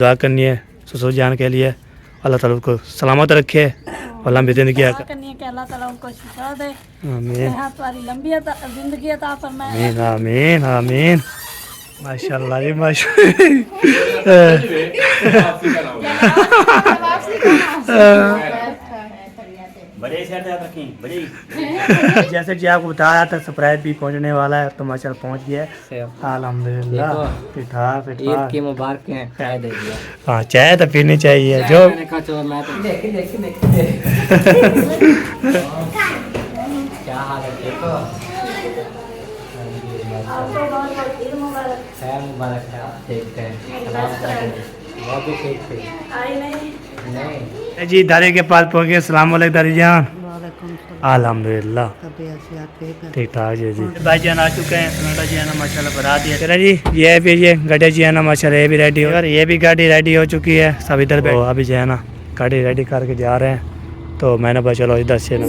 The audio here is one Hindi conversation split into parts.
दुआ करनी है ससुर जान के लिए, अल्लाह ताला उनको सलामत रखे और लंबी जिंदगी दुआ करनी है कि अल्लाह ताला उनको शिफा दे, आमीन सेहत वाली लंबी जिंदगी अता फरमाए। आमीन आमीन आमीन। माशाल्लाह जी माशाल्लाह। बड़े शहर याद रखें बड़े। जैसे कि आपको बताया था सरप्राइज भी पहुंचने वाला है, तो माशाल्लाह पहुंच गया है अल्हम्दुलिल्लाह। ठीक ईद की मुबारक है, चाय दे दिया। हाँ चाय तो पीनी चाहिए जो मैंने कहा चलो मैं तो देख क्या हाल है, ठीक हो? खैर मुबारक है, आप देखते हैं बहुत भी ठीक थे नहीं जी दादी के पास पहुंच गए। अस्सलाम वालेकुम दादी जान। अल्हम्दुलिल्लाह ठीक ठाक जी जी। भाई जान आ चुके हैं, सनाटा जी है ना माशाल्लाह बना दिया। चला जी ये भी ये गाड़ी जी है ना माशाल्लाह ये भी रेडी हो, ये भी गाड़ी रेडी हो चुकी है। सब इधर पे अभी जो है ना गाड़ी रेडी करके जा रहे हैं, तो मैंने बोला चलो इधर से ना।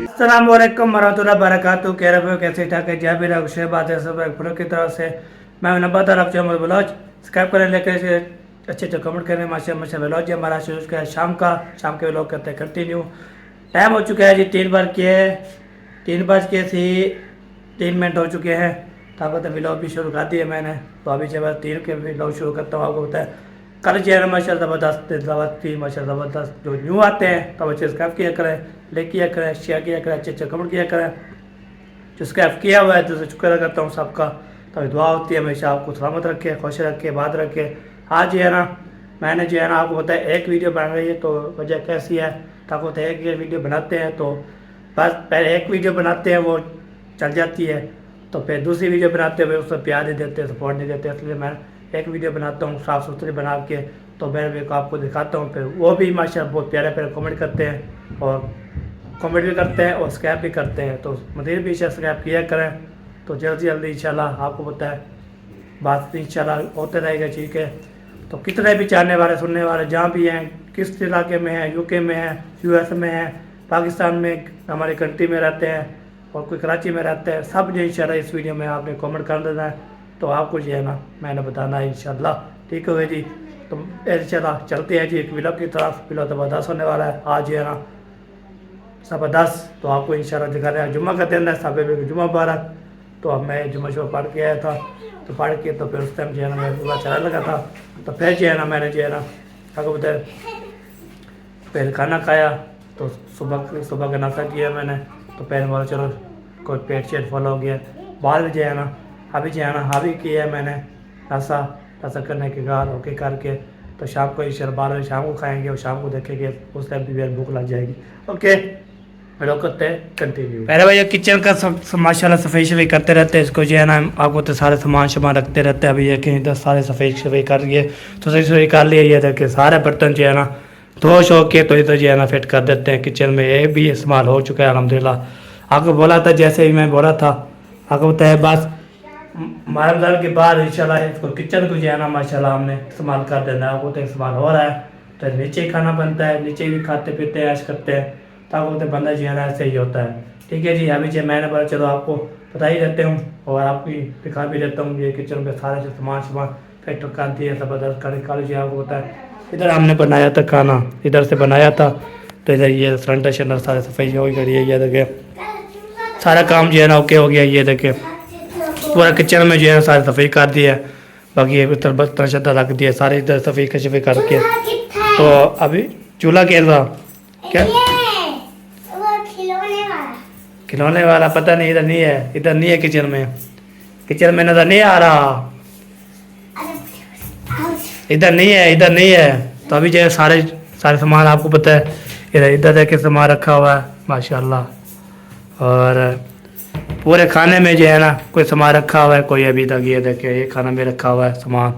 अस्सलाम वालेकुम वरहमतुल्लाहि वबरकातुहू। कह रहे हो कैसे ठाक है, जय भी रहा बात है सब की तरफ से मैं नंबर आप चैनल ब्लॉग सब्सक्राइब करें, लेकर अच्छे कमेंट करें। माशा व्लॉग जी हमारा शुरू का है शाम के व्लॉग करते हैं कंटिन्यू। टाइम हो चुका है जी 3:03 हो चुके हैं। ताकत व्लॉग भी शुरू कर दिए मैंने, तो अभी जब 3 के व्लॉग शुरू करता हूँ। आपको होता है कल चैनल माशा ज़बरदस्त माशा ज़बरदस्त जो न्यू आते हैं तो बच्चे सब्सक्राइब किया करें, लाइक किया करें, शेयर किया करें, अच्छे कमेंट किया करें। जो सब्सक्राइब किया हुआ है तो शुक्र करता हूँ सबका। तो दुआ होती है हमेशा आपको सलामत रखे, खुश रखे, बात रखे। आज जो है ना मैंने जो है ना आपको बताया एक वीडियो बन रही है, तो वजह कैसी है ताकि होता है एक वीडियो बनाते हैं तो बस पहले एक वीडियो बनाते हैं वो चल जाती है, तो फिर दूसरी वीडियो बनाते हुए उसमें प्यार नहीं देते, सपोर्ट नहीं देते। इसलिए मैं एक वीडियो बनाता हूँ साफ़ सुथरी बना के, तो मैं आपको दिखाता हूँ। फिर वो भी माशाल्लाह बहुत प्यारे प्यारे कमेंट करते हैं और कमेंट भी करते हैं और सब्सक्राइब भी करते हैं। तो मज़ीद भी सब्सक्राइब किया करें, तो जल्दी जल्दी इंशाल्लाह आपको पता है बात इंशाल्लाह होते रहेगा। ठीक है, तो कितने भी चाहने वाले सुनने वाले जहाँ भी हैं, किस इलाके में हैं, यूके में हैं, यूएस में हैं, पाकिस्तान में हमारी कंट्री में रहते हैं और कोई कराची में रहते हैं, सब जो इंशाल्लाह इस वीडियो में आपने कमेंट कर देना है, तो आपको जो है ना मैंने बताना है इंशाल्लाह। ठीक हो गया जी, तो इंशाल्लाह चलते हैं जी एक व्लॉग की तरफ। व्लॉग ज़बरदस्त होने वाला है आज जो है ना ज़बरदस्त, तो आपको इंशाल्लाह दिखा रहे हैं। जुम्मा का दिन है, सब जुम्मा मुबारक। तो अब मैं जुम्मा शुम्मा पढ़ के आया था, तो पढ़ के तो फिर उस टाइम जो है ना मैं पूरा चला लगा था, तो फिर जो है ना मैंने जो है ना क्या बताया पहले खाना खाया, तो सुबह का नाश्ता किया मैंने, तो पहले बोला चलो कोई पेट शेट फॉलो हो गया। बाद में जो है ना अभी जो है ना अभी किया है मैंने नाश्ता करने के बाद ओके करके, तो शाम को इंशाल्लाह 12 बजे शाम को खाएंगे और शाम को देखेंगे, उस टाइम भी भूख लग जाएगी। ओके करते हैं कंटिन्यू। पहले भैया किचन का माशाल्लाह सफाई शफाई करते रहते हैं, इसको जो है ना आपको तो सारे सामान रखते रहते हैं। अभी ये कहीं तो सारे सफाई शफाई कर लिए, तो सफाई कर लिए, ये देखिए सारे बर्तन जो है ना धो शो के तो इधर जो है ना फिट कर देते हैं किचन में। ये भी इस्तेमाल हो चुका है अल्हम्दुलिल्लाह। आपको बोला था जैसे ही मैं बोला था आपको बताया बस रमज़ान के बाद इंशाल्लाह इसको किचन को जो है ना माशाल्लाह हमने इस्तेमाल कर देना है। आपको तो इस्तेमाल हो रहा है, तो नीचे ही खाना बनता है, नीचे भी खाते पीते हैं, ऐश करते हैं, ताकि तो बंदा जो है ना ऐसे ही होता है। ठीक है जी, अभी जो मैंने बोला चलो आपको बता ही देते हूँ और आपकी दिखा भी देता हूँ। ये किचन में सारे जो सामान फैक्टर कर दिए ज़बरदस्त कर जो आपको होता है। इधर हमने बनाया था खाना, इधर से बनाया था, तो इधर ये सिलेंडर शंडर सारे सफाई हो गई है। ये देखे सारा काम जो है ना ओके हो गया। ये देखे पूरा किचन में जो है सारी सफाई कर दी है, बाकी इधर बर्तन शर्तन रख दिए सारे, इधर सफाई शफाई करके। तो अभी चूल्हा कैसा क्या खिलौने वाला पता नहीं, इधर नहीं है, इधर नहीं है किचन में नजर नहीं आ रहा, इधर नहीं है। तो अभी जो है सारे सामान आपको पता है इधर देखे सामान रखा हुआ है माशाल्लाह। और पूरे खाने में जो है ना कोई सामान रखा हुआ है, कोई अभी तक ये देखे ये खाना में रखा हुआ है सामान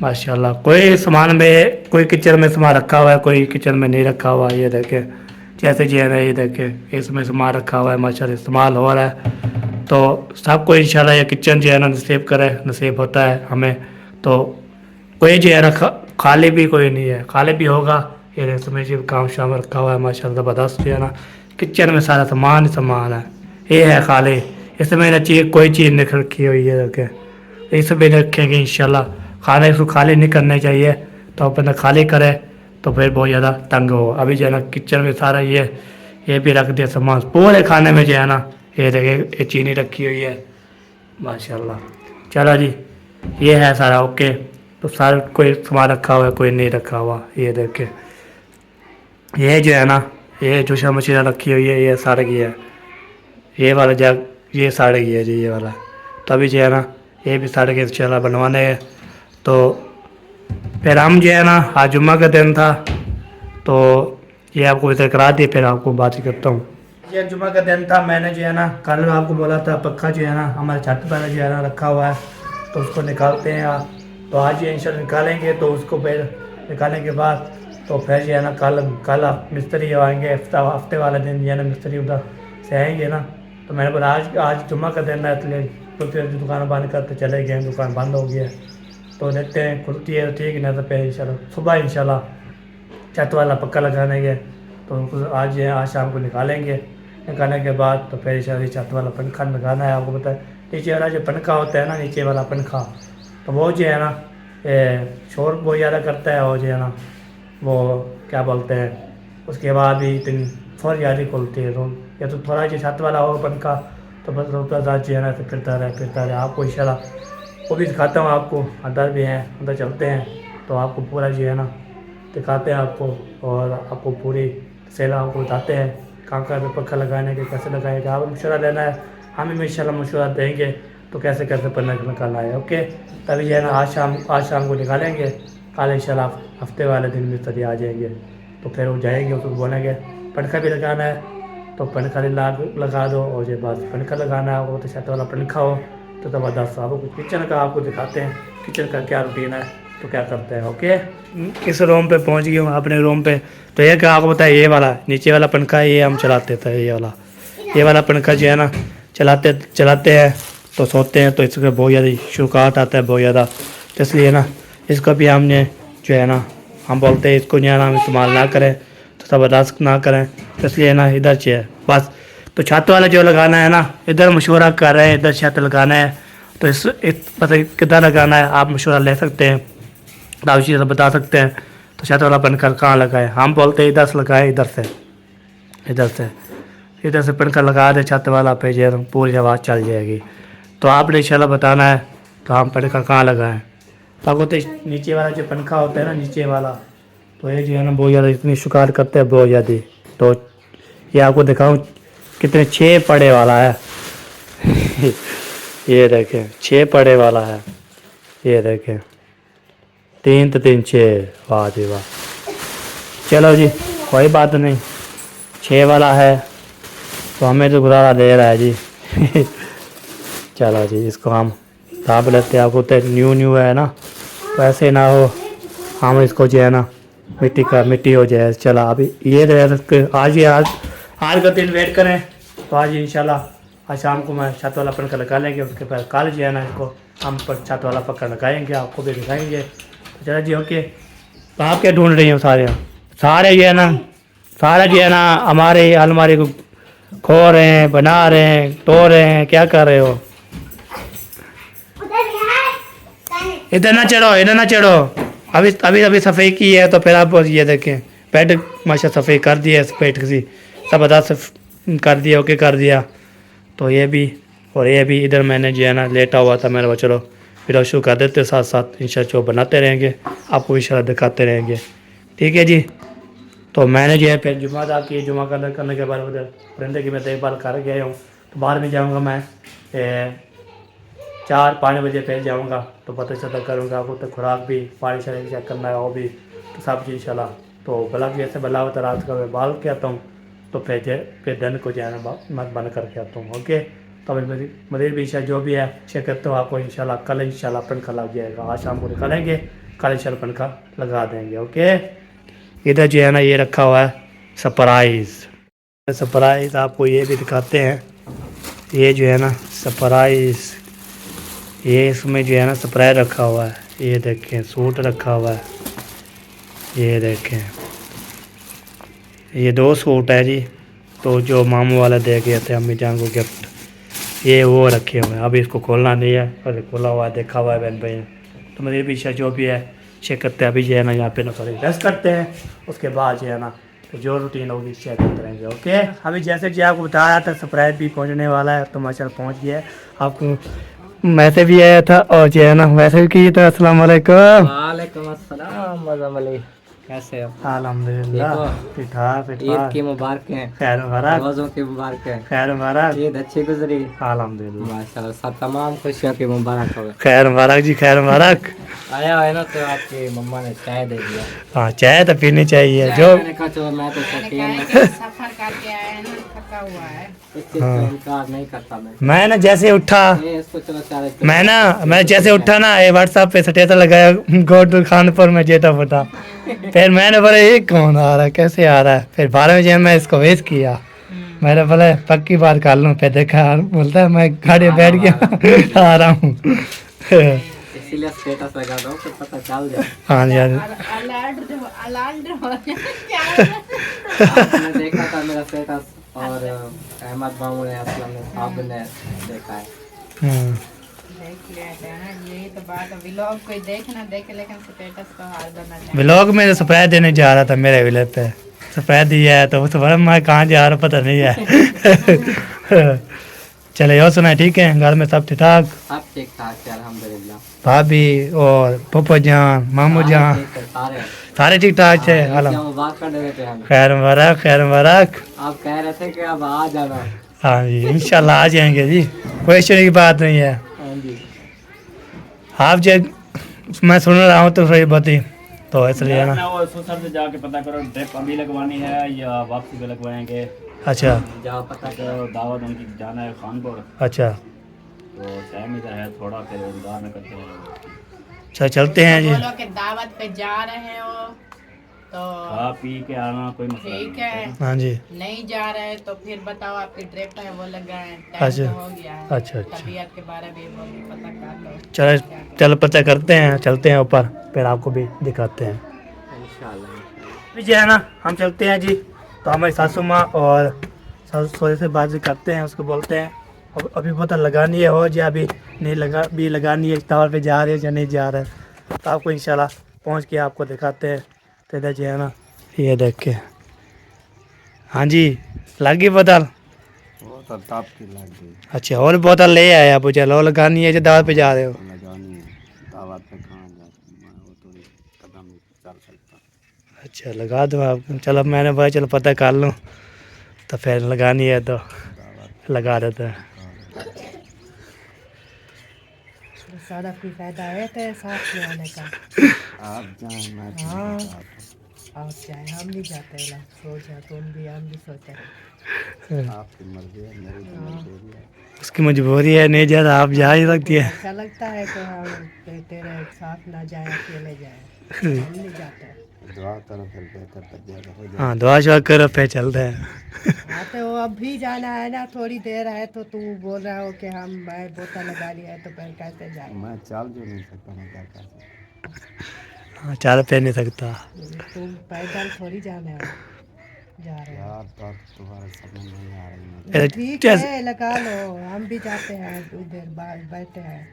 माशाल्लाह। कोई सामान में कोई किचन में सामान रखा हुआ है, कोई किचन में नहीं रखा हुआ है। ये देखे जैसे जो है ना ये देखे इसमें सामान रखा हुआ है माशाल्लाह, इस्तेमाल हो रहा है। तो सबको इंशाल्लाह ये किचन जो है ना नसीब करे, नसीब होता है हमें। तो कोई जो है ना खाली भी कोई नहीं है, खाली भी होगा। ये इसमें जो काम शाम रखा हुआ है माशाल्लाह ज़बरदस्त जो है ना, किचन में सारा सामान है। ये है खाली, इसमें ना चीज़ कोई चीज़ नहीं रखी हुई है, रखे इसमें रखेंगे इंशाल्लाह खाने इसको खाली नहीं करने चाहिए, तो अपन खाली करे तो फिर बहुत ज़्यादा तंग हो। अभी जो है ना किचन में सारा ये भी रख दिया सामान पूरे खाने में जो है ना, ये देखिए ये चीनी रखी हुई है माशाल्लाह। चलो जी ये है सारा ओके। तो सारा कोई सामान रखा हुआ है कोई नहीं रखा हुआ, ये देखे ये जो है ना ये जोशा मशीन रखी हुई है, ये सड़ गई है, ये वाला जग ये सड़ गई है जी ये वाला। तो अभी जो है ना ये भी सड़ गए चला बनवाने है। तो फिर हम जो है ना आज जुम्मा का दिन था तो ये आपको इधर करा दिए, फिर आपको बात करता हूँ। ये जुम्मा का दिन था, मैंने जो है ना कल आपको बोला था पक्का जो है ना हमारे छत पर जो है ना रखा हुआ है तो उसको निकालते हैं आप। तो आज ये इंशाल्लाह निकालेंगे, तो उसको फिर निकालने के बाद तो फिर जो है ना कल मिस्त्री आएंगे, हफ्ते वाले दिन जो है ना मिस्त्री उधर से आएंगे ना। तो मैंने बोला आज जुम्मा का दिन है इसलिए तो फिर दुकान बंद करते चले गए, दुकान बंद हो गई है। तो देखते हैं खुलती है ठीक नहीं तो फिर इंशाल्लाह सुबह इंशाल्लाह छत वाला पक्का लगाने के तो उनको आज शाम को निकालेंगे। निकालने के बाद तो फिर इंशाल्लाह छत वाला पंखा लगाना है। आपको पता है नीचे वाला जो पंखा होता है ना, नीचे वाला पंखा तो वो जो है ना शोर बहुत ज़्यादा करता है, और जो है ना वो क्या बोलते हैं उसके बाद भी इतनी फौर ज़्यादा खुलती है। तो या तो थोड़ा जो छत वाला हो पंखा तो बस रोता था जो है ना तो फिरता रहे। आपको इंशाल्लाह वो भी दिखाता हूँ, आपको अंदर भी हैं अंदर चलते हैं तो आपको पूरा जो है ना दिखाते हैं आपको, और आपको पूरी सेला आपको बताते हैं कहाँ पे पंखा लगाने के कैसे लगाएगा। आप मशवरा देना है, हम भी इंशाल्लाह मशवरा देंगे तो कैसे कैसे पन्ना निकालना है ओके। तभी जो है ना आज शाम को निकालेंगे, कल इंशाल्लाह हफ्ते वाले दिन मिस्त्री आ जाएंगे तो फिर वो जाएंगे उसको बोलेंगे पंखा भी लगाना है तो पंखा लगा दो, और जो बात पंखा लगाना है वो तो छत वाला पंखा हो तो ज़बरदस्त। आपको कुछ किचन का आपको दिखाते हैं किचन का क्या रूटीन है तो क्या करते हैं ओके। इस रूम पे पहुंच गए हूँ अपने रूम पे। तो ये क्या आपको पता है ये वाला नीचे वाला पंखा ये हम चलाते थे, ये वाला पंखा जो है ना चलाते हैं तो सोते हैं तो इसका बहुत ज़्यादा शुकात आता है बहुत ज़्यादा। तो इसलिए ना इसको भी हमने जो है ना हम बोलते हैं इसको जो है ना हम इस्तेमाल ना करें तो ज़बरदस्त ना करें। तो इसलिए ना इधर चाहिए बस। तो छत वाला जो लगाना है ना इधर मशवरा कर रहे हैं, इधर छत लगाना है तो इस पता किधर लगाना है आप मशवरा ले सकते हैं, आप चीज़ बता सकते हैं। तो छत वाला पंखा कहाँ लगाए, हम बोलते हैं इधर से लगाए, इधर से पंखा लगा दे छत वाला पे जो पूरी आवाज़ चल जाएगी। तो आपने इंशाल्लाह बताना है तो हम पंखा कहाँ लगाएं। तो आपको तो नीचे वाला जो पंखा होता है ना नीचे वाला तो ये जो है ना बहुत ज़्यादा इतनी शिकार करते हैं बहुत ज़्यादा। तो ये आपको दिखाऊँ कितने 6 पड़े वाला है ये देखें 6 पड़े वाला है, ये देखें 3 तो 3 6 वाह जी वाह। चलो जी कोई बात नहीं 6 वाला है तो हमें तो गुजारा दे रहा है जी चलो जी इसको हम दाब लेते हैं। आपको तो न्यू है ना तो ऐसे ना हो हम इसको जो है ना मिट्टी हो जाए। चला अभी ये आज का दिन वेट करें तो आज इंशाल्लाह आज शाम को मैं छत वाला पंखा लगा लेंगे, उसके बाद कल जो है ना इसको हम पर छत वाला पक्का लगाएंगे, आपको भी दिखाएंगे। तो चलो जी ओके। तो आप क्या ढूंढ रही हो सारे जो है ना सारे जो है ना हमारे अलमारी को खो रहे हैं, बना रहे हैं, तोड़ रहे हैं, क्या कर रहे हो? इधर ना चढ़ो अभी सफाई की है तो फिर आप ये देखें बेड माशा सफाई कर दिया है, बेड की ज़बरदस्त कर दिया ओके कर दिया। तो ये भी और ये भी इधर मैंने जो है ना लेटा हुआ था, मैंने बोला चलो फिर शुरू कर देते साथ साथ इंशाल्लाह जो बनाते रहेंगे आपको इंशाल्लाह दिखाते रहेंगे ठीक है जी। तो मैंने जो है फिर जुम्मा अदा की, जुम्मा करने के बाद उधर परिंदे की मैं देखभाल कर गया हूँ। तो बाद में जाऊँगा मैं 4-5 बजे फिर जाऊँगा तो पता चलता करूँगा आपको तो खुराक भी पानी शानी चेक करना है वो भी तो सब चीज़ इंशाल्लाह। तो भला भी ऐसे भला होता रात का मैं बाल के आता हूँ तो फिर दिन को जो है ना मैं बंद करके आता हूँ ओके। तो अभी मजीद भी जो भी है शेयर करते हो आपको इंशाल्लाह कल इंशाल्लाह पंखा लग जाएगा, आज शाम को निकालेंगे कल इंशाल्लाह पंखा लगा देंगे ओके। इधर जो है ना ये रखा हुआ है सरप्राइज़ आपको ये भी दिखाते हैं। ये जो है ना सरप्राइज़ ये इसमें जो है ना स्प्रे रखा हुआ है, ये देखें सूट रखा हुआ है, ये देखें ये 2 सूट है जी। तो जो मामू वाला दे गए थे अम्मी जान को गिफ्ट ये वो रखे हुए हैं, अभी इसको खोलना नहीं है और खोला हुआ है देखा हुआ है बहन भाई ने। तो मेरे भी जो भी है चेक करते हैं। अभी जो है ना यहाँ पे ना थोड़ी रेस्ट करते हैं, उसके बाद जो है ना तो जो रूटीन होगी चेक करते रहेंगे। ओके, अभी जैसे कि आपको बताया था सरप्राइज भी पहुँचने वाला है, तो माशाल्लाह पहुँच गया है। आपको मैसेज भी आया था और जो है ना मैसेज किया था। अस्सलाम वालेकुम। वालेकुम अस्सलाम मज़म अली, कैसे हो? अल्हम्दुलिल्लाह ठीक ठाक ईद की मुबारक हैं, खैर मुबारक, रोज़ों की मुबारक हैं, खैर मुबारक, ईद अच्छी गुजरी अल्हम्दुलिल्लाह, माशाल्लाह, सब तमाम खुशियों की मुबारक हो। खैर मुबारक जी, खैर मुबारक। आया है ना तो आपकी मम्मा ने चाय दे दिया। हाँ चाय तो पीनी चाहिए। जो मैंने कहा चलो मैं तो शौकीन सफर करके आया है ना, थका हुआ है। इस चीज़ का इनकार नहीं करता मैं। मैं ना जैसे उठा, ये इसको चलो चाय मैं जैसे उठा ना ये व्हाट्सएप पे स्टेटस लगाया गो टू खानपुर में जेटा फटा। फिर मैंने बोला ये कौन आ रहा है, कैसे आ रहा है। फिर 12 बजे मैं इसको वेट किया, मैंने बोला पक्की बात कर लूँ। फिर देखा बोलता है मैं गाड़ी में बैठ गया आ रहा हूँ। इसीलिए स्टेटस लगा दो तो पता चल जाए। हाँ जी, हाँ जी। आपने देखा था मेरा स्टेटस और अहमद मामू ने, असलम ने, साहब ने देखा है। देख लिया था ना, यही तो बात है। व्लॉग कोई देखना देखे, लेकिन स्टेटस तो हाल बना चाहिए। व्लॉग में सरप्राइज देने जा रहा था मेरे विलेज पे, सरप्राइज दिया है तो उस बार मैं कहाँ जा रहा पता नहीं है। चले और सुना ठीक है, घर में सब ठीक ठाक, सब ठीक ठाक है अल्हम्दुलिल्लाह। भाभी और पप्पा जान मामू जान ठीक है, सारे सारे ठीक ठाक थे। मुबारक कर देते थे हमें। खैर मुबारक, खैर मुबारक। आप कह रहे थे कि अब आ जाना। हाँ जी इंशाल्लाह आ जाएंगे जी, कोई इश्यू की बात नहीं है। हाँ जी, आप जो मैं सुन रहा हूँ तो सही बात ही तो इसलिए ना। वो सोशल से जाके पता करो ड्रिप अभी लगवानी है या वापसी पे लगवाएंगे। अच्छा जाओ पता तो दावत उनकी जाना है खानपुर, अच्छा, तो टाइम इधर है थोड़ा, फिर इंतजार में करते हैं। अच्छा चलते हैं जी। बोलो कि दावत पे जा रहे हो तो खा पी के आना कोई मसला ठीक नहीं है, हाँ जी नहीं जा रहे तो फिर बताओ आपकी ड्रिप है वो लगाएं। अच्छा, टाइम तो हो गया है। अच्छा, अच्छा। तबीयत के बारे में भी पता कर लो। चलो चलो पता करते हैं, चलते हैं ऊपर, फिर आपको भी दिखाते हैं। इंशाल्लाह। अभी जो है ना हम चलते हैं जी, तो हमारी सासू माँ और सासू ससुर से बात करते हैं, उसको बोलते हैं अब अभी पता लगानी है हो या अभी नहीं भी लगानी है, टावर पे जा रहे हैं या नहीं जा रहे हैं। तो आपको इंशाल्लाह पहुँच के आपको दिखाते हैं। तो इधर जो है ना ये देख के, हाँ जी लग गई बोतल, वो तो ताप की लग गई, अच्छा और बोतल ले आए आप, चलो लगानी है जो दावत पे जा रहे हो। लगानी है दावत पे कहाँ जा, वो तो कदम चल सकता। अच्छा लगा दो आप, चलो मैंने बोला चलो पता कर लूँ, तो फिर लगानी है तो लगा देते हैं। सारा कोई फायदा है तो साथ में आने का। आप जाए मैं तो हाँ। नहीं जाता। आप चाहे हम नहीं जाते ना, सोचा तुम भी हम भी सोचे। आपकी मर्जी है, मेरी तो मजबूरी है। उसकी मजबूरी है, नहीं जा रहा आप जा ही सकती है। अच्छा लगता है कि हम तेरे साथ ना जाए, अकेले जाए, हम नहीं जाते। दुआ करो फिर बेहतर तबियत हो जाए। हाँ दुआ शुआ करो फिर चलते हैं। हाँ तो अब भी जाना है ना, थोड़ी देर है तो तू बोल रहा हो कि हम मैं बोतल लगा लिया है तो फिर कैसे जाए। मैं चल जो नहीं सकता, मैं क्या कर सकता। हाँ चाल पे नहीं सकता। तुम पैदल थोड़ी जाना है, जा रहे हो। यार बात तुम्हारे समझ नहीं आ रही है। ठीक है लगा लो, हम भी जाते हैं उधर बाहर बैठे हैं।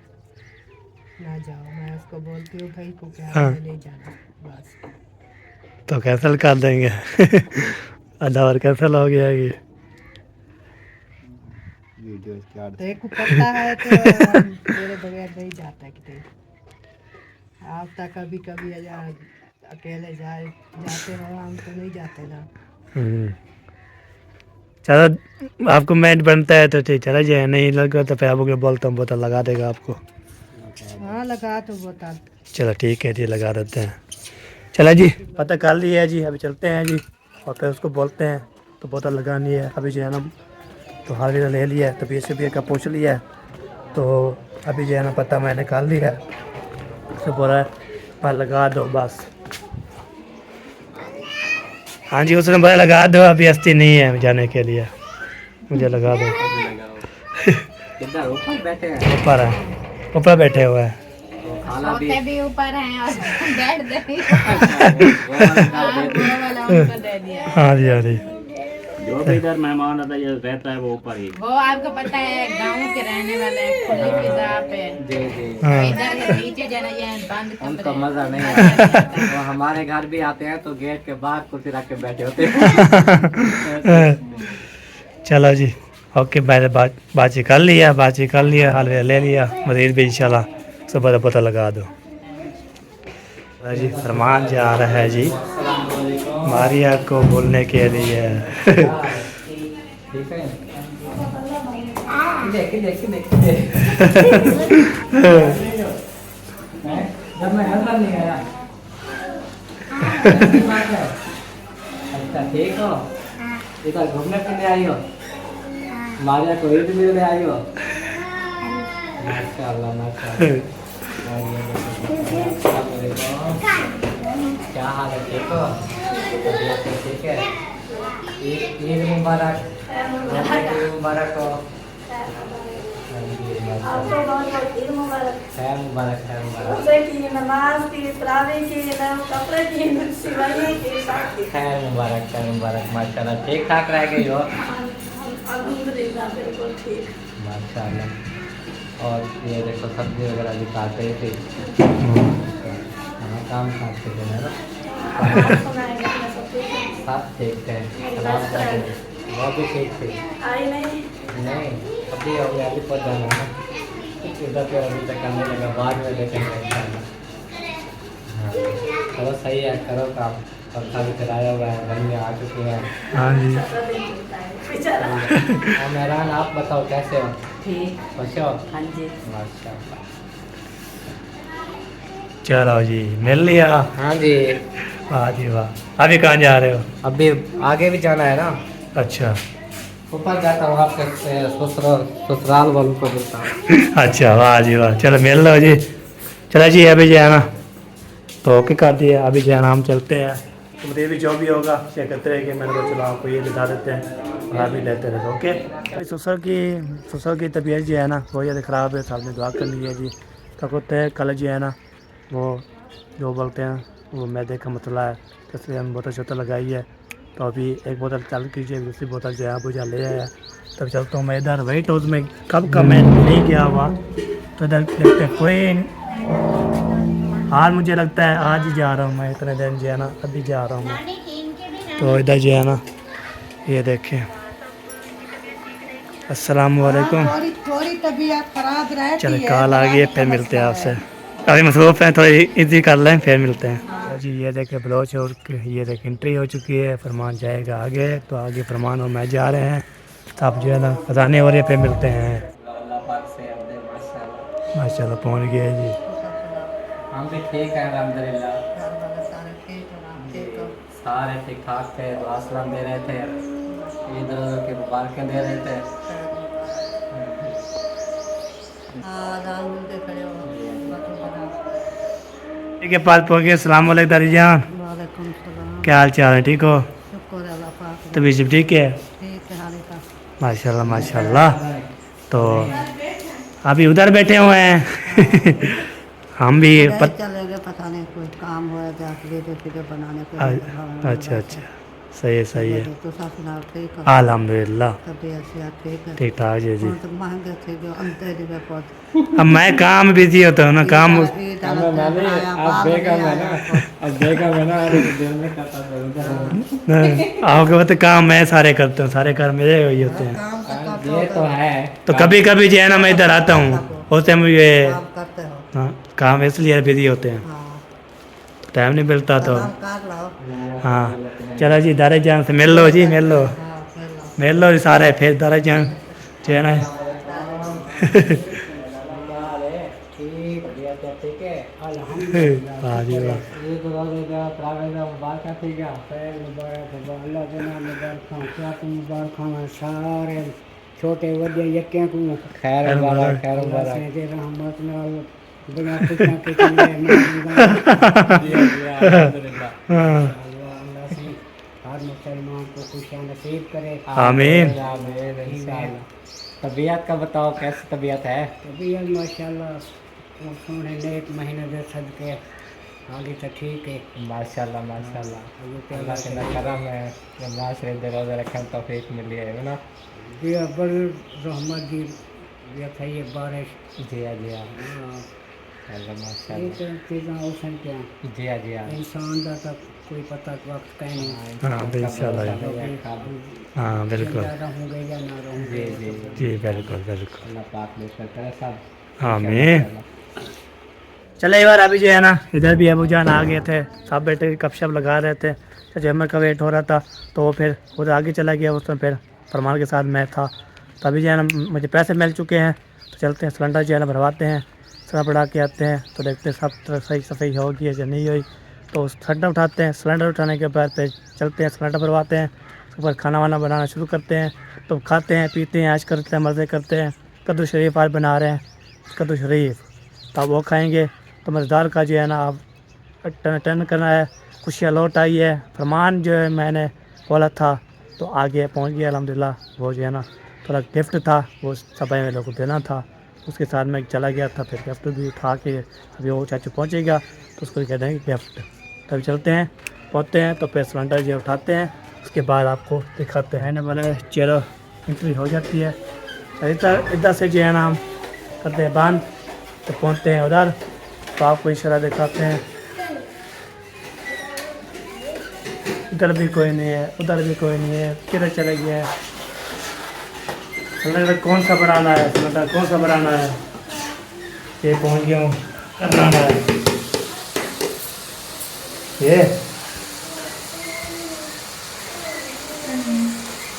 ना जाओ, मैं उसको बोलती हूँ भाई को क्या हाँ। नहीं जाना बस। तो कैंसिल कर देंगे। आधा और कैंसिल हो गया ये। वीडियो स्टार्ट तेरे को पता है तो हम तेरे बगैर नहीं जाता कितने। आप तक कभी कभी अकेले जाते हो, हम तो नहीं जाते ना। चलो आपको मैच बनता है तो ठीक चला जाए, नहीं लगा तो फिर आपको बोलता हूँ बोतल लगा देगा आपको। हाँ लगा तो बोतल। चलो ठीक है जी लगा देते हैं। चला जी पता कर लिया है जी, अभी चलते हैं जी और फिर उसको बोलते हैं तो बोतल लगानी है। अभी जो है ना तो हाल ही ले लिया है, तो बी से का पूछ लिया है, तो अभी जो है ना पता मैंने कर लिया है। उससे बोला है पर लगा दो बस। हाँ जी उसने बोला लगा दो, अभी हस्ती नहीं है जाने के लिए, मुझे लगा दो। किधर ऊपर बैठे हैं? ऊपर है, ऊपर बैठे हुए हैं। खाना भी सोते भी ऊपर हैं और बेड दे वो वाला हाँ, वो वाला उनको दे दिया। हाँ जी हाँ जी जो भी इधर मेहमान आता है ये रहता है वो ऊपर ही। वो आपको पता है गांव के रहने वाले हैं, खुली फिजा पे जी जी इधर के नीचे जाना ये बंद उनको कमरे मजा नहीं आता। वो हमारे घर भी आते हैं तो गेट के बाहर कुर्सी रख के बैठे होते हैं। चलो जी, ओके, मैंने बातचीत कर लिया, हलवे ले लिया, मजीद भी इंशाल्लाह सुबह पता लगा दो। जी फरमान जा रहा है जी मारिया को बोलने के लिए। ठीक है जब मैं घर नहीं आया। अच्छा ठीक हो, इधर घूमने के लिए आई हो, मारिया को ईद मिलने आई हो। माशाल्लाह माशाल्लाह। क्या हाल है, ठीक हो? तबीयत ठीक है? ईद मुबारक, ईद मुबारक हो। आपको बहुत ईद मुबारक। खैर मुबारक, खैर मुबारक। रोज़े की, नमाज की, तरावी की, नए कपड़े की, सिवाई की, सब की। खैर मुबारक, खैर मुबारक। माशाल्लाह ठीक ठाक रह गई हो। अल्हम्दुलिल्लाह बिल्कुल ठीक। माशाल्लाह। और ये देखो सब्जी वगैरह भी काट रही थी। हाँ काम काटते थे ना, सब ठीक थे। वो भी ठीक थी। आई नहीं। नहीं अभी हो गया, अभी पहुँच जाना है। इधर पे अभी तक आने लगा, बाद में देखेंगे इंशाल्लाह। हाँ चलो सही है, करो काम। पंखा भी चलाया हुआ है, घर में आ चुकी हैं। हाँ जी, और मेहरान आप बताओ कैसे हो? ठीक। खुश हो? हाँ जी। माशाल्लाह। चलो जी मिल लिया। हाँ जी वाह जी वाह। अभी कहाँ जा रहे हो? अभी आगे भी जाना है ना, अच्छा ऊपर जाता हूँ आपके ससुराल वालों को मिलता हूँ। अच्छा, वाह जी वाह। चलो मिल लो जी। चलो जी अभी जो है ना तो ओके कर दिया, अभी जो है ना हम चलते हैं। तो मुझे भी जो भी होगा क्या करते रहेंगे, मैंने कहा चलो आपको ये दिखा देते हैं और आप भी लेते रहते। ओके। ससुर की तबीयत जो है ना बहुत ज़्यादा ख़राब है, साथ में दुआ करनी है जी। क्या कहते हैं कल जो है ना वो जो बोलते हैं वो मैदे का मसला है, तो इसलिए हम बोतल शोतल लगाई है। तो अभी एक बोतल चालू कीजिए, दूसरी बोतल जो है बुझा ले आया। तब चलता हूँ मैं इधर वेट हाउस में, कब का मैं नहीं गया हुआ, तो इधर देखते हैं कोई। आज मुझे लगता है आज ही जा रहा हूँ मैं, इतने दिन जो है ना अभी जा रहा हूँ मैं। तो इधर जो है ना ये देखें। अस्सलाम वालेकुम। थोड़ी तबीयत खराब रहती चले है। कॉल आ गई है, फिर मिलते हैं आपसे। अभी मसरूफ़ हैं, थोड़ी इजी कर लें फिर मिलते हैं। जी ये देखे बलोच और ये देखे एंट्री हो चुकी है। फरमान जाएगा आगे, तो आगे फरमान और मैं जा रहे हैं। तो आप जो है ना खजाने हो रही है, फिर मिलते हैं। माशाल्लाह पहुँच गए जी। हम भी ठीक हैं अल्हम्दुलिल्लाह, सारे ठीक हो, आप ठीक हो। सारे ठीक ठाक थे। दुआ सलाम दे रहे थे, ईद की मुबारकें दे रहे थे। दाल मिलते खड़े हो, बातों बनाओ। के पास पहुँच गए। अस्सलाम वालेकुम दादी जान, वालेकुम सलाम। क्या हाल चाल है? ठीक हो? शुक्र है अल्लाह पाक का। तबीयत सब ठीक है? ठीक है हाल का। माशाल्लाह माशाल्लाह। तो अभी उधर बैठे हुए हैं। हम भी चलेंगे, पता नहीं कोई काम हो रहा है, तो बनाने को। अच्छा अच्छा, सही है। तो सब सुनाओ ठीक हो? अल्हम्दुलिल्लाह तबीयत सेहत ठीक है। ठीक ठाक जी। तो महंगे थे जो अंतर दिवे पौध। अब मैं काम बिजी होता हूँ ना, काम अब देखा मैं ना दिल में करता था। आपके बता काम मैं सारे करता हूँ, सारे काम मेरे ही होते हैं। काम करते ये तो है। तो कभी कभी जो है ना मैं इधर आता हूँ, उस टाइम ये काम करते हो। हाँ, काम इसलिए बिजी होते हैं, हाँ टाइम नहीं मिलता। तो काम कर लो। हाँ चलो जी, दारे जान से मिल लो जी, मिल लो हाँ कर लो। मिल लो जी सारे। फिर दारे जान जो है ना ठीक है वाह जी वाह। सारे छोटे वड्डे यक्के को खैर मुबारक, खैर मुबारक। रहमत नाल बिना खुशियां के अल्लाह से हर मुसलमान को खुशियां नसीब करे। आमीन। इंशाअल्लाह। तबीयत का बताओ, कैसी तबीयत है? तबीयत माशाल्लाह सोने नेक महीने दे सदके आगे तो ठीक है माशाल्लाह माशाल्लाह अल्लाह के करम है कि माशरे दे रोज़े रखने तौफीक मिली है ना ये बड़ी रहमत दी ये सही है बारिश जी हाँ जी हाँ अल्लाह माशाल्लाह ये चीज़ें हो सकती हैं जी हाँ जी हाँ इंसान का तो कोई पता वक्त कहीं नहीं हाँ इंशाल्लाह हाँ बिल्कुल रहूँगे या ना रहूँगे जी जी जी बिल्कुल बिल्कुल अल्लाह पाक ने करे सब आमीन। चले यार अभी जो है ना इधर भी अबू जान आ गए थे, सब बेटे गपशप लगा रहे थे, जमर का वेट हो रहा था तो वो फिर उधर आगे चला गया। उस समय फिर फरमान के साथ मैं था। तो अभी जो है ना मुझे पैसे मिल चुके हैं तो चलते हैं सिलेंडर जो है ना भरवाते हैं, सिलेंडर बढ़ा के आते हैं तो देखते हैं सब तरह सही सफाई होगी या नहीं हुई। तो सिलेंडर उठाते हैं, सिलेंडर उठाने के बाद फिर चलते हैं सिलेंडर भरवाते हैं, उसके बाद खाना वाना बनाना शुरू करते हैं। तो खाते हैं पीते हैं, ऐश करते हैं, मज़े करते हैं। कद्दू शरीफ आज बना रहे हैं, कद्दू शरीफ तो वो खाएँगे। तो मज़ेदार का जो है ना अब टर्न करना है, खुशियाँ लौट आई है। फरमान जो है मैंने बोला था तो आगे पहुंच गया अल्हम्दुलिल्लाह। वो जो है ना थोड़ा गिफ्ट था वो सभी में लोगों को देना था, उसके साथ मैं चला गया था। फिर गिफ्ट भी उठा के अभी वो चाचू पहुंचेगा तो उसको कह देंगे गिफ्ट। तभी चलते हैं पहुँचते हैं तो फिर सिलेंडर जो उठाते हैं, उसके बाद आपको दिखाते हैं ना वाले चलो एंट्री हो जाती है। इधर से जो है ना हम करते हैं बंद तो पहुँचते हैं उधर, तो आपको इशारा दिखाते हैं। इधर भी कोई नहीं है, उधर भी कोई नहीं है, किधर चले गया है। सिलेंडर कौन सा बनाना है, सिलेंडर कौन सा बनाना है, ये पहुंच गया हूँ बनाना है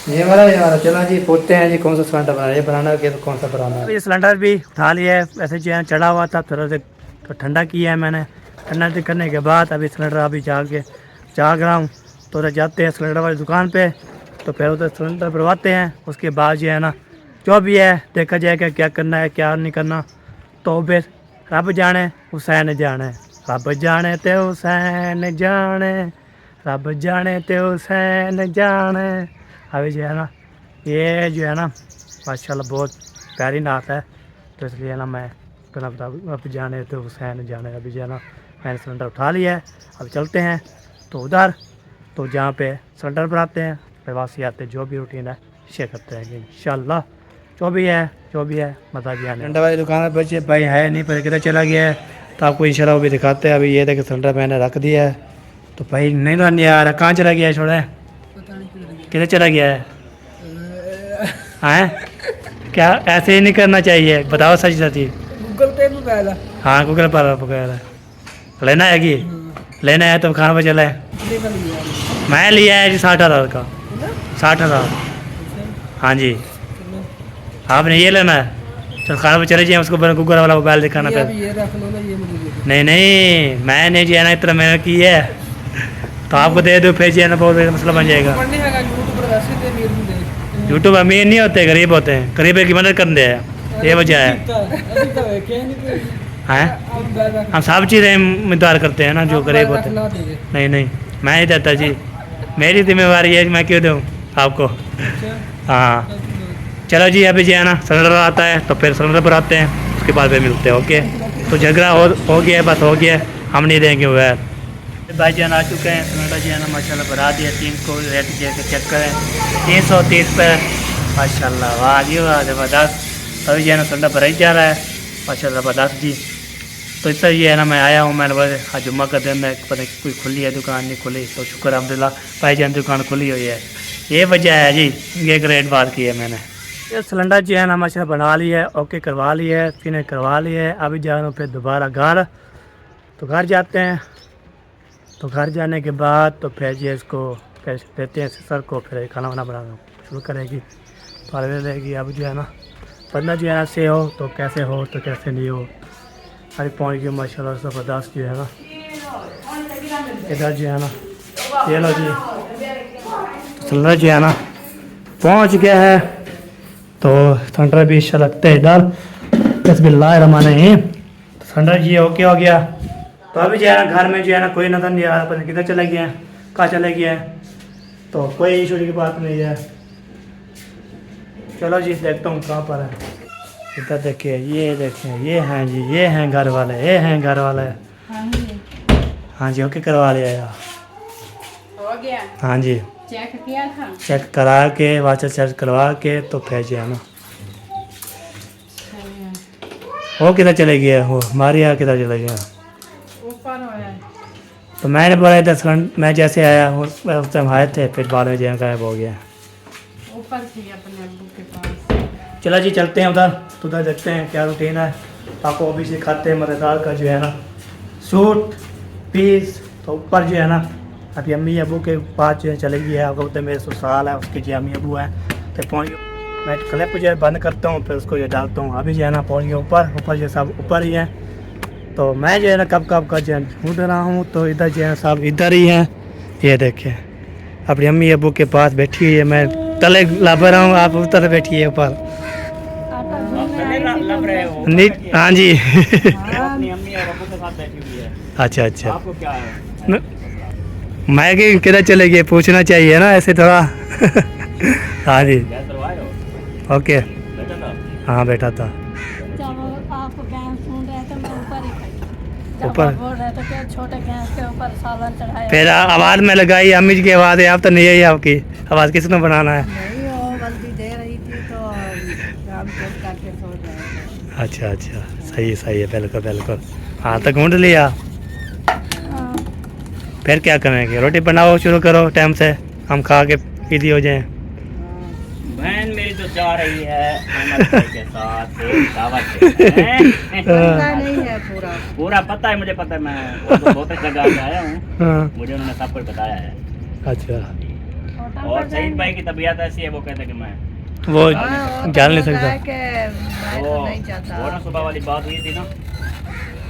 ये वाला चलो जी पूछते हैं जी कौन सा सिलेंडर बनाना है, ये बनाना है कौन सा बनाना है। ये सिलेंडर भी उठा लिया है, ऐसे जो है चढ़ा हुआ था थोड़ा से तो ठंडा किया है मैंने। ठंडा करने के बाद अभी सिलेंडर अभी जाग रहा हूँ। तो उधर जाते हैं सिलेंडर वाली दुकान पे, तो फिर उधर सिलेंडर भरवाते हैं। उसके बाद जो है ना जो भी है देखा जाएगा क्या करना है क्या नहीं करना। तो फिर रब जाने हुसैन जाने, रब जाने ते हुसैन जाने, रब जाने ते हुसैन जाने। अभी जो है ना ये जो है ना माशाल्लाह बहुत प्यारी नात है, तो इसलिए ना मैं कहना बता अब जाने तो हुसैन जाने। अभी जो है ना मैंने सिलेंडर उठा लिया है, अब चलते हैं तो उधर तो जहाँ पे सिलेंडर भराते हैं प्रवासी आते जो भी रूटीन है शेयर करते हैं इंशाल्लाह। जो भी है मज़ा भी आने। सिलेंडर वाली दुकान पर बच्चे भाई है नहीं, पर किधर चला गया है तो आपको इंशाल्लाह वो भी दिखाते हैं। अभी ये देखे सिलेंडर मैंने रख दिया है तो भाई नहीं लाने आ रहा, कहाँ चला गया है, छोड़ा किधर चला गया है हैं? क्या ऐसे ही नहीं करना चाहिए, बताओ सच सची। गूगल पे में पहला हाँ गूगल पर लेना है कि लेना है तो कहाँ पर चला है? मैं लिया है जी 60,000 का, 60,000। हाँ जी आपने ये लेना है, चल खाना पर चले जाए, उसको गूगल वाला मोबाइल दिखाना फिर। ये रख लो ना, ये मुझे नहीं मैंने जो है ना इतना मेहनत की है तो आपको दे दो, फिर जो है ना बहुत मसला बन जाएगा। यूट्यूब अमीर नहीं होते, गरीब होते हैं, गरीब की मदद करते हैं, ये वजह है। हैं हम सब चीज़ें उम्मीदवार करते हैं ना जो गरीब होते हैं। नहीं मैं ही देता जी, मेरी जिम्मेवारी है, मैं क्यों दूँ आपको। हाँ चलो जी अभी जो है ना सिलेंडर आता है तो फिर सिलेंडर पर आते हैं, उसके बाद फिर मिलते हैं। ओके तो झगड़ा हो गया, बस हो गया, हम नहीं देंगे वह। भाई जान आ चुके हैं, सिलेंडर जो है ना माशाल्लाह भरा दिया। 3 को रेट चेक करें 330 पर माशाल्लाह, वाह जी वाह ज़बरदस्त। अभी जो है ना सिलेंडर भरा ही जा रहा है माशाल्लाह ज़बरदस्त जी। तो इससे ये है ना मैं आया हूँ, मैंने बोले आज जुम्मा का दिन है, पता नहीं कोई खुली है दुकान नहीं खुली, तो शुक्र अल्हम्दुलिल्लाह भाई जान दुकान खुली हुई है, ये वजह है जी। ये ग्रेट बात की है मैंने। ये सिलेंडर जो है ना माशाल्लाह बना लिया है, ओके करवा लिया है, फिर करवा लिया है। अभी जा रहा हूँ फिर दोबारा घर, तो घर जाते हैं। तो घर जाने के बाद तो फिर जी इसको फिर देते हैं सिस्टर को, फिर खाना वाना बनाना शुरू करेगी, परवे लेगी। अब जो है ना बंदा जो है ना से हो तो कैसे नहीं हो। अभी पहुँच गई माशाल्लाह ज़बरदस्त जो है ना। इधर जो है ना ये लो जी सिलेंडर जो है ना पहुँच गया है, तो सिलेंडर भी अच्छा लगता है इधर। बिस्मिल्लाहिर्रहमानिर्रहीम। सिलेंडर जी ओके हो गया। तो अभी जो है ना घर में जो है ना कोई नजर नहीं आ रहा, पता किधर चला गया है, कहाँ चला गया है, तो कोई इशू की बात नहीं है। चलो जी देखता हूँ कहाँ पर है। इधर देखिए, ये हैं जी, ये हैं घर वाले, ये हैं घर वाले। हाँ जी ओके करवा लिया यार। हो गया हाँ जी चेक किया था चेक करा के वाटर चार्ज करवा के तो फिर जो है ना वो किधर चले गया, वो हमारे यहाँ किधर चले गया। ऊपर है तो मैंने बोला इधर सिलेंडर, मैं जैसे आया उस टाइम आए थे, फिर बाद में जो है गायब हो गया। ऊपर थी अपने अब्बू के पास। चला जी चलते हैं उधर, तो उधर देखते हैं क्या रूटीन है। आपको अभी से खाते हैं मज़ेदार का जो है ना सूट पीस। तो ऊपर जो है ना अभी अम्मी अबू के पास जो है चले गई है। आपको बोलते मेरे ससुराल है, उसके जो अम्मी अबू हैं तो पहुँच। मैं क्लिप जो है बंद करता हूँ, फिर उसको जो डालता हूँ। अभी जो है ना पहुँच गया ऊपर, ऊपर जो सब ऊपर ही है। तो मैं जो है ना कब कब का जो है ढूंढ रहा हूँ, तो इधर जो है सब इधर ही हैं। ये देखें अपनी अम्मी अबू के पास बैठी हुई है, मैं तले लब रहा हूँ, आप उतर बैठी है ऊपर। लग रहे हो हाँ जी अपनी अम्मी और अब्बू के साथ बैठी हुई है। अच्छा अच्छा आपको क्या है? मैं कि किधर चले गए पूछना चाहिए ना ऐसे थोड़ा हाँ जी गैस करवाए हो? ओके बेटा था? हाँ बैठा था जब आप गैस सुन रहे थे मैं ऊपर ही खड़ी। जब ऊपर? आप बोल रहे थे कि छोटे गैस के ऊपर सालन चढ़ाया। फिर आवाज़ में लगाई अम्मी जी की आवाज़ है, आप तो नहीं आई आपकी आवाज़ किसने बनाना है। नहीं वो बल्दी दे रही थी तो काम चोट करके सो जाए। अच्छा अच्छा सही है बिल्कुल बिल्कुल। हाँ तो ढूंढ लिया, फिर क्या करेंगे, रोटी बनाओ शुरू करो टाइम से, हम खा के फ्री हो जाएं। बहन मेरी तो जा रही है अहमद भाई के साथ एक दावत पे। पता नहीं है पूरा। पूरा पता है मुझे, पता है, मैं वो तो बहुत जगह से आया हूँ, हाँ मुझे उन्होंने सब कुछ बताया है। अच्छा और सईद भाई की तबीयत ऐसी है, वो कहते कि मैं वो हाँ, जान नहीं बोल रहा सकता। है कि मैं वो तो नहीं चाहता। वो ना सुबह वाली बात हुई थी ना,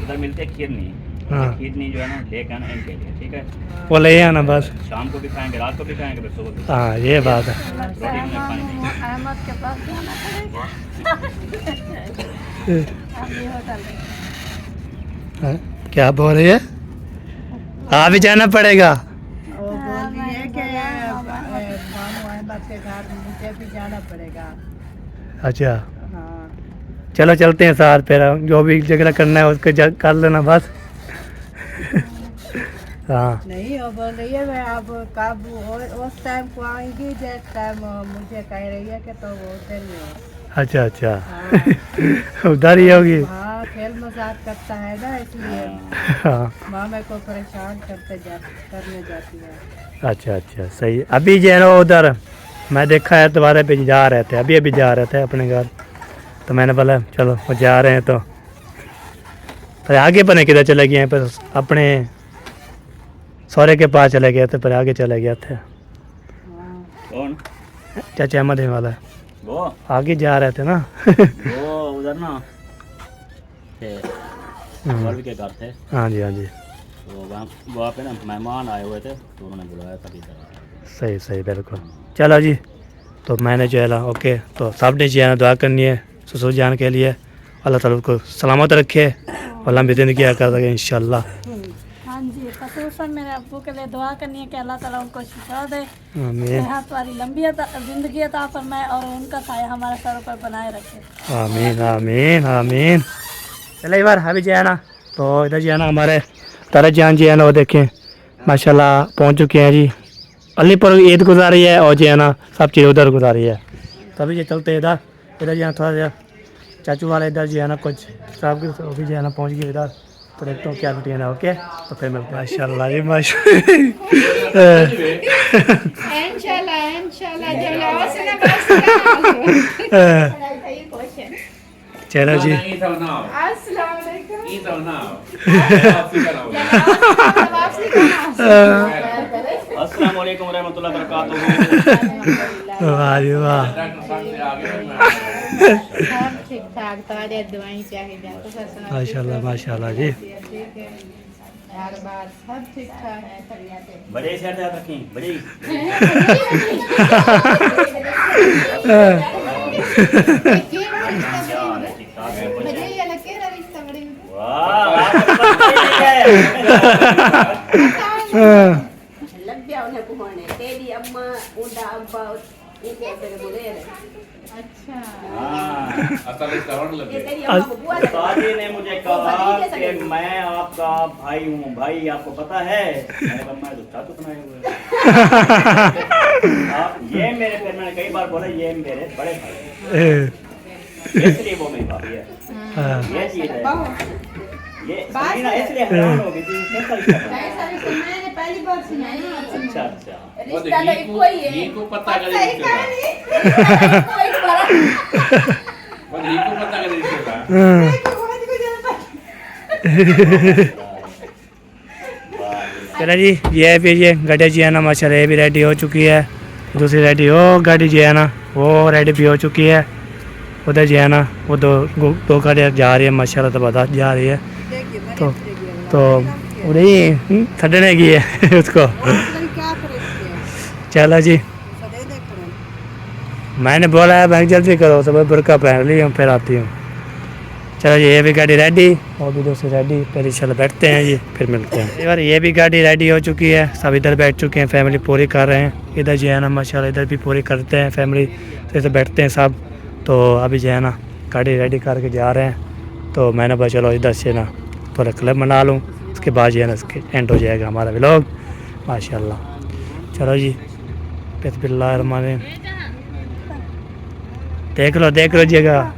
उधर मिलते खीरनी, हाँ खीरनी जो है ना लेके आना इनके लिए, ठीक है? वो ले आना बस। शाम को भी खाएंगे, रात को भी खाएंगे, फिर सुबह भी। हाँ ये बात है। रोटी हमने खानी नहीं। अहमद के पास जाना पड़ेगा। अभी होटल हाँ, क्या बोल रही है, हाँ भी जाना पड़ेगा। वो बोल रही है कि मामू अहमद के घर मुझे भी जाना पड़ेगा। अच्छा हाँ चलो चलते हैं साथ, फिर जो भी झगड़ा करना है उसको कर लेना बस हाँ नहीं वो बोल रही है मैं अब कब उस टाइम को आएंगी जिस टाइम मुझे कह रही है कि तो वो उधर ही हो। अच्छा अच्छा हाँ, उधर ही होगी। हाँ खेल मजाक करता है ना इसलिए हाँ मामे को परेशान करने जाती है। अच्छा अच्छा सही। अभी जो है ना उधर मैं देखा है तुम्हारे पे जा रहे थे, अभी अभी जा रहे थे अपने घर, तो मैंने बोला चलो वो जा रहे हैं तो फिर आगे पता नहीं किधर चले गए हैं, फिर अपने सौरे के पास चले गए थे, फिर आगे चले गए थे। कौन? चाचा अहमद है वाला वो आगे जा रहे थे ना वो उधर ना थे, मौलवी के घर थे, हाँ जी हाँ जी तो वहाँ पे ना मेहमान आए हुए थे, तो उन्होंने बुलाया था इधर। सही बिल्कुल। चलो जी तो मैंने जो है ना ओके, तो सब ने जो है ना दुआ करनी है ससुर जान के लिए, अल्लाह ताला को सलामत रखे और लंबी ज़िंदगी अता कर सके इंशाल्लाह। हाँ जी खसूसन मेरे अब्बू के लिए दुआ करनी है कि अल्लाह ताला उनको शिफा दे, आमीन सेहत वाली लंबी जिंदगी अता फरमाए और उनका साया हमारे सरों पर बनाए रखे। आमीन आमीन आमीन। चलो एक बार अभी जो है ना तो इधर जो है ना हमारे तारा जान जी है ना वो देखें माशाल्लाह पहुंच चुके हैं जी। अलीपुर ईद गुजारी है और जो है ना सब चीज़ उधर गुजारी है। तभी जो चलते इधर जो है थोड़ा सा चाचू वाले इधर जो है ना कुछ सब भी जो है ना पहुँच गए इधर, तो देखता हूँ क्या रूटीन है। ओके तो फिर मिलते हैं। माशाल्लाह जी चलो जी अस्सलाम वालेकुम रहमतुल्लाहि बरकातुहू। वाह जी वाह सब ठीक ठाक तारे दुआई चाहिए तो सब माशाल्लाह जी। ठीक है हर बार सब ठीक ठाक है। बड़े से याद रखें, बड़े लग गया उन्हें घुमाने तेरी अम्मा उनका अब्बा एक ऐसे के बोले रहे अच्छा ये तेरी अम्मा को बुआ लगे दादी ने मुझे कहा बड़ी कैसे कि लगी? मैं आपका भाई हूँ, भाई आपको पता है? मैंने कहा मैं तो चाचू बनाए हुए हैं। आप ये मेरे, फिर मैंने कई बार बोला ये मेरे बड़े भाई हैं। इसलिए वो मेरी भाभी है। हाँ। ये चीज है, बहु ये समीना इसलिए हैरान हो गई थी कैसा रिश्ता था? ऐसा रिश्ता मैंने पहली बार सुना है। अच्छा अच्छा, रिश्ता तो कोई है को पता कर सही रिश्ते का कहानी कोई बड़ा और को पता कर रिश्ते का चलो जी, ये भी ये गाड़ी जी है ना माशाल्लाह ये भी रेडी हो चुकी है। दूसरी रेडी हो गाड़ी जी है ना वो रेडी भी हो चुकी है। उधर जी है ना वो दो गाड़ियाँ जा रही है माशाल्लाह ज़बरदस्त जा रही है। तो नहीं छड़ने की है उसको। चलो जी, मैंने बोला है बैंक जल्दी करो तो मैं बुरका पहन ली हूँ फिर आती हूँ। चलो जी, ये भी गाड़ी रेडी और भी दूसरी रेडी, पहले चलो बैठते हैं जी फिर मिलते हैं। यार ये भी गाड़ी रेडी हो चुकी है, सब इधर बैठ चुके हैं, फैमिली पूरी कर रहे हैं। इधर जो है ना माशाल्लाह इधर भी पूरी करते हैं फैमिली, तो इधर बैठते हैं सब। तो अभी जो है ना गाड़ी रेडी करके जा रहे हैं। तो मैंने बोला चलो इधर से ना थोड़ा क्लब बना लूँ, उसके बाद जो है ना उसके एंड हो जाएगा हमारा व्लॉग माशाल्लाह। चलो जी, बिस्मिल्लाहिर्रहमानिर्रहीम, देख लो जगह।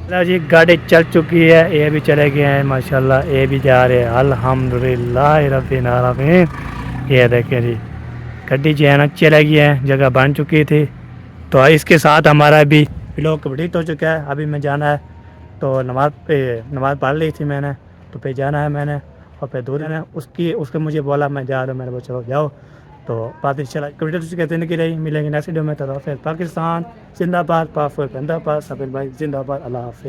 चलो जी, गाड़ी चल चुकी है, ये भी चले गए हैं माशाल्लाह, ये भी जा रहे हैं अल्हम्दुलिल्लाह रब्बिल आलमीन। ये देखें जी, गाड़ी जो है ना चले गई है, जगह बन चुकी थी। तो इसके साथ हमारा भी व्लॉग कंप्लीट हो चुका है। अभी मैं जाना है तो नमाज़ पढ़ ली थी मैंने, तो पे जाना है मैंने और फिर दूर है उसके मुझे बोला मैं जा रहा हूँ, मैंने बोला चलो जाओ। तो बात चला कंप्लीट कहते नहीं कि रही, मिलेंगे नेक्स्ट वीडियो में। तो फिर पाकिस्तान जिंदाबाद, पाक जिंदाबाद, सबिल भाई जिंदाबाद, अल्लाह हाफ़िज़।